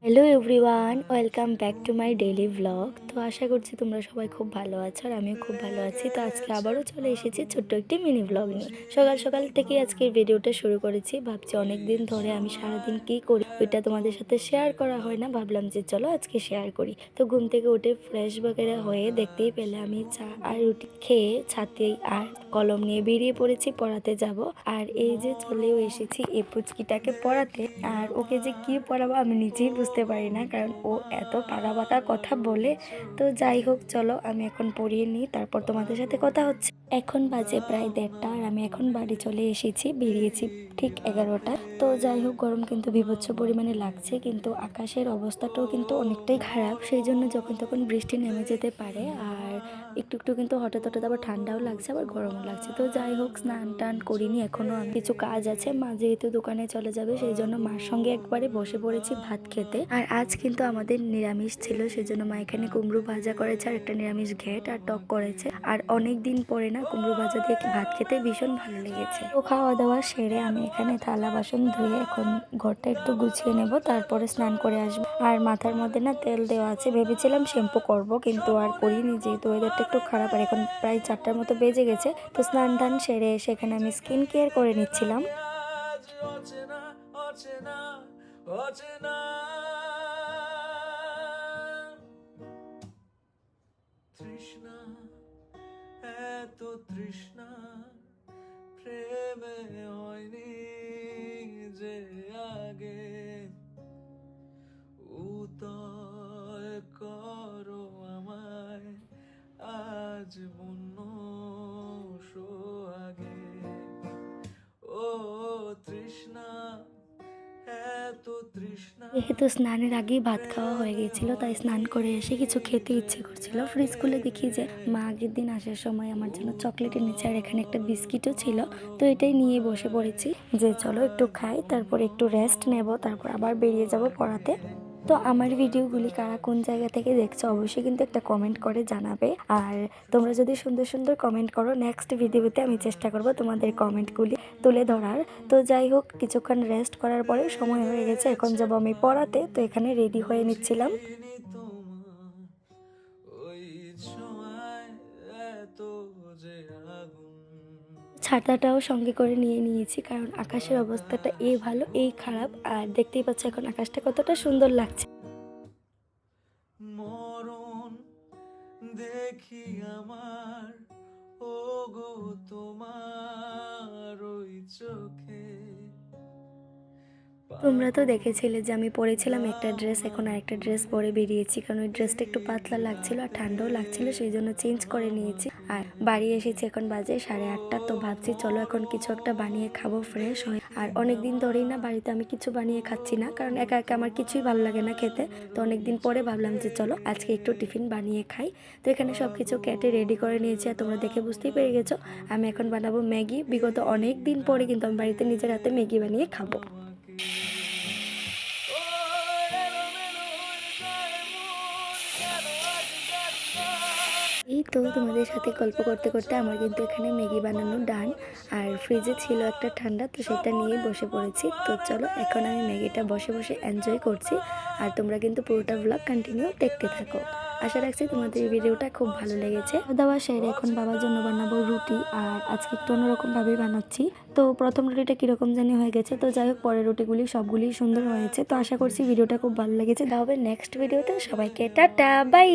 Hello everyone, welcome back to my daily blog. তো আশা করছি তোমরা সবাই খুব ভালো আছো আর আমিও খুব ভালো আছি। তো আজকে আবারও চলে এসেছি ছোট্ট একটি মিনি ব্লগ নিয়ে। সকাল সকাল থেকেই আজকের ভিডিওটা শুরু করেছি। ভাবছি অনেক দিন ধরে আমি সারাদিন কী করি ওইটা তোমাদের সাথে শেয়ার করা হয় না, ভাবলাম যে চলো আজকে শেয়ার করি। তো ঘুম থেকে উঠে ফ্রেশ বগেরা হয়ে দেখতেই পেলে আমি চা আর রুটি খেয়ে ছাতি আর কলম নিয়ে বেরিয়ে পড়েছি, পড়াতে যাব। আর এই যে চলেও এসেছি এই পুচকিটাকে পড়াতে। আর ওকে যে কি পড়াবো আমি নিজেই বুঝতে পারি না, কারণ ও এত পাকা পাকা কথা বলে। তো যাই হোক, চলো আমি এখন পড়িয়ে নিই, তারপর তোমাদের সাথে কথা হচ্ছে। এখন বাজে প্রায় 1:30 আর আমি এখন বাড়ি চলে এসেছি, বেরিয়েছি ঠিক 11টা। তো যাই হোক, গরম কিন্তু বীভৎস পরিমাণে লাগছে, কিন্তু আকাশের অবস্থাটাও কিন্তু অনেকটাই খারাপ, সেই জন্য যখন তখন বৃষ্টি নেমে যেতে পারে। আর একটু একটু কিন্তু হঠাৎ হঠাৎ আবার ঠান্ডাও লাগছে, আবার গরমও লাগছে। তো যাই হোক, স্নান টান করিনি এখনো, আমি কিছু কাজ আছে। মা যেহেতু দোকানে চলে যাবে, সেই জন্য মার সঙ্গে একবারে বসে পড়েছি ভাত খেতে। আর আজ কিন্তু আমাদের নিরামিষ ছিল, সেজন্য মা এখানে কুমড়ো ভাজা করেছে আর একটা নিরামিষ ঘেট আর টক করেছে। আর অনেক দিন পরে না কুমড়ো ভাজা দিয়ে ভাত খেতে ভীষণ ভালো লেগেছে। তো খাওয়া দাওয়া সেরে আমি এখানে থালা বাসন ধুয়ে এখন ঘরটা একটু গুছিয়ে নেব, তারপরে স্নান করে আসবো। আর মাথার মধ্যে না তেল দেওয়া আছে, ভেবেছিলাম শ্যাম্পু করব, কিন্তু আর করিনি, যেহেতু ওয়েদারটা একটু খারাপ। আর এখন প্রায় 4টার মতো বেজে গেছে। তো স্নান টান সেরে এসে এখানে আমি স্কিন কেয়ার করে নিচ্ছিলাম। তৃষ্ণা, এত তৃষ্ণা প্রেমে হয়নি যে আগে, উতল করো আমায় আজ বন্য সোহাগে। ও তৃষ্ণা, এত তৃষ্ণা। যেহেতু স্নানের আগেই ভাত খাওয়া হয়ে গিয়েছিল, তাই স্নান করে এসে কিছু খেতে ইচ্ছে করছিল। ফ্রিজ খুলে দেখি যে মা আগের দিন আসার সময় আমার জন্য চকলেট এনেছে, আর এখানে একটা বিস্কিটও ছিল। তো এটাই নিয়ে বসে পড়েছি যে চলো একটু খাই, তারপর একটু রেস্ট নেব, তারপর আবার বেরিয়ে যাব পড়াতে। তো আমার ভিডিওগুলি কারা কোন জায়গা থেকে দেখছো অবশ্যই কিন্তু একটা কমেন্ট করে জানাবে। আর তোমরা যদি সুন্দর সুন্দর কমেন্ট করো, নেক্সট ভিডিওতে আমি চেষ্টা করব তোমাদের কমেন্টগুলি তুলে ধরার। তো যাই হোক, কিছুক্ষণ রেস্ট করার পরে সময় হয়ে গেছে, এখন যাব আমি পড়াতে। তো এখানে রেডি হয়ে নিচ্ছিলাম। ছাতাটাও সঙ্গে করে নিয়ে নিয়েছি, কারণ আকাশের অবস্থাটা এই ভালো এই খারাপ। আর দেখতেই পাচ্ছ এখন আকাশটা কতটা সুন্দর লাগছে। মরণ দেখি আমার, ও গো তোমার ওই চোখে। তোমরা তো দেখেছিলে যে আমি পরেছিলাম একটা ড্রেস, এখন আরেকটা ড্রেস পরে বেরিয়েছি, কারণ ওই ড্রেসটা একটু পাতলা লাগছিল আর ঠান্ডাও লাগছিল, সেই জন্য চেঞ্জ করে নিয়েছি। আর বাড়ি এসেছি, এখন বাজে 8:30। তো ভাবছি চলো এখন কিছু একটা বানিয়ে খাবো, ফ্রেশ হয়ে। আর অনেকদিন ধরেই না বাড়িতে আমি কিছু বানিয়ে খাচ্ছি না, কারণ একা একা আমার কিছুই ভালো লাগে না খেতে। তো অনেকদিন পরে ভাবলাম যে চলো আজকে একটু টিফিন বানিয়ে খাই। তো এখানে সব কিছু কেটে রেডি করে নিয়েছি, আর তোমরা দেখে বুঝতেই পেরে গেছো আমি এখন বানাবো ম্যাগি। বিগত অনেক দিন পরে কিন্তু আমি বাড়িতে নিজের হাতে ম্যাগি বানিয়ে খাবো। এই তো তোমাদের সাথে গল্প করতে করতে আমার কিন্তু এখানে ম্যাগি বানানো ডান। আর ফ্রিজে ছিল একটা ঠান্ডা, তো সেটা নিয়ে বসে পড়েছি। তো চলো এখন আমি ম্যাগিটা বসে বসে এনজয় করছি, আর তোমরা কিন্তু পুরোটা ব্লগ কন্টিনিউ দেখতে থাকো। আশা রাখছি তোমাদের এই ভিডিওটা খুব ভালো লেগেছে। দাওয়া সেরে এখন বাবার জন্য বানাবো রুটি, আর আজকে একটু অন্যরকমভাবেই বানাচ্ছি। তো প্রথম রুটিটা কীরকম জানি হয়ে গেছে, তো যাই হোক পরের রুটিগুলি সবগুলি সুন্দর হয়েছে। তো আশা করছি ভিডিওটা খুব ভালো লেগেছে। দেখা হবে নেক্সট ভিডিওতে, সবাইকে টাটা বাই।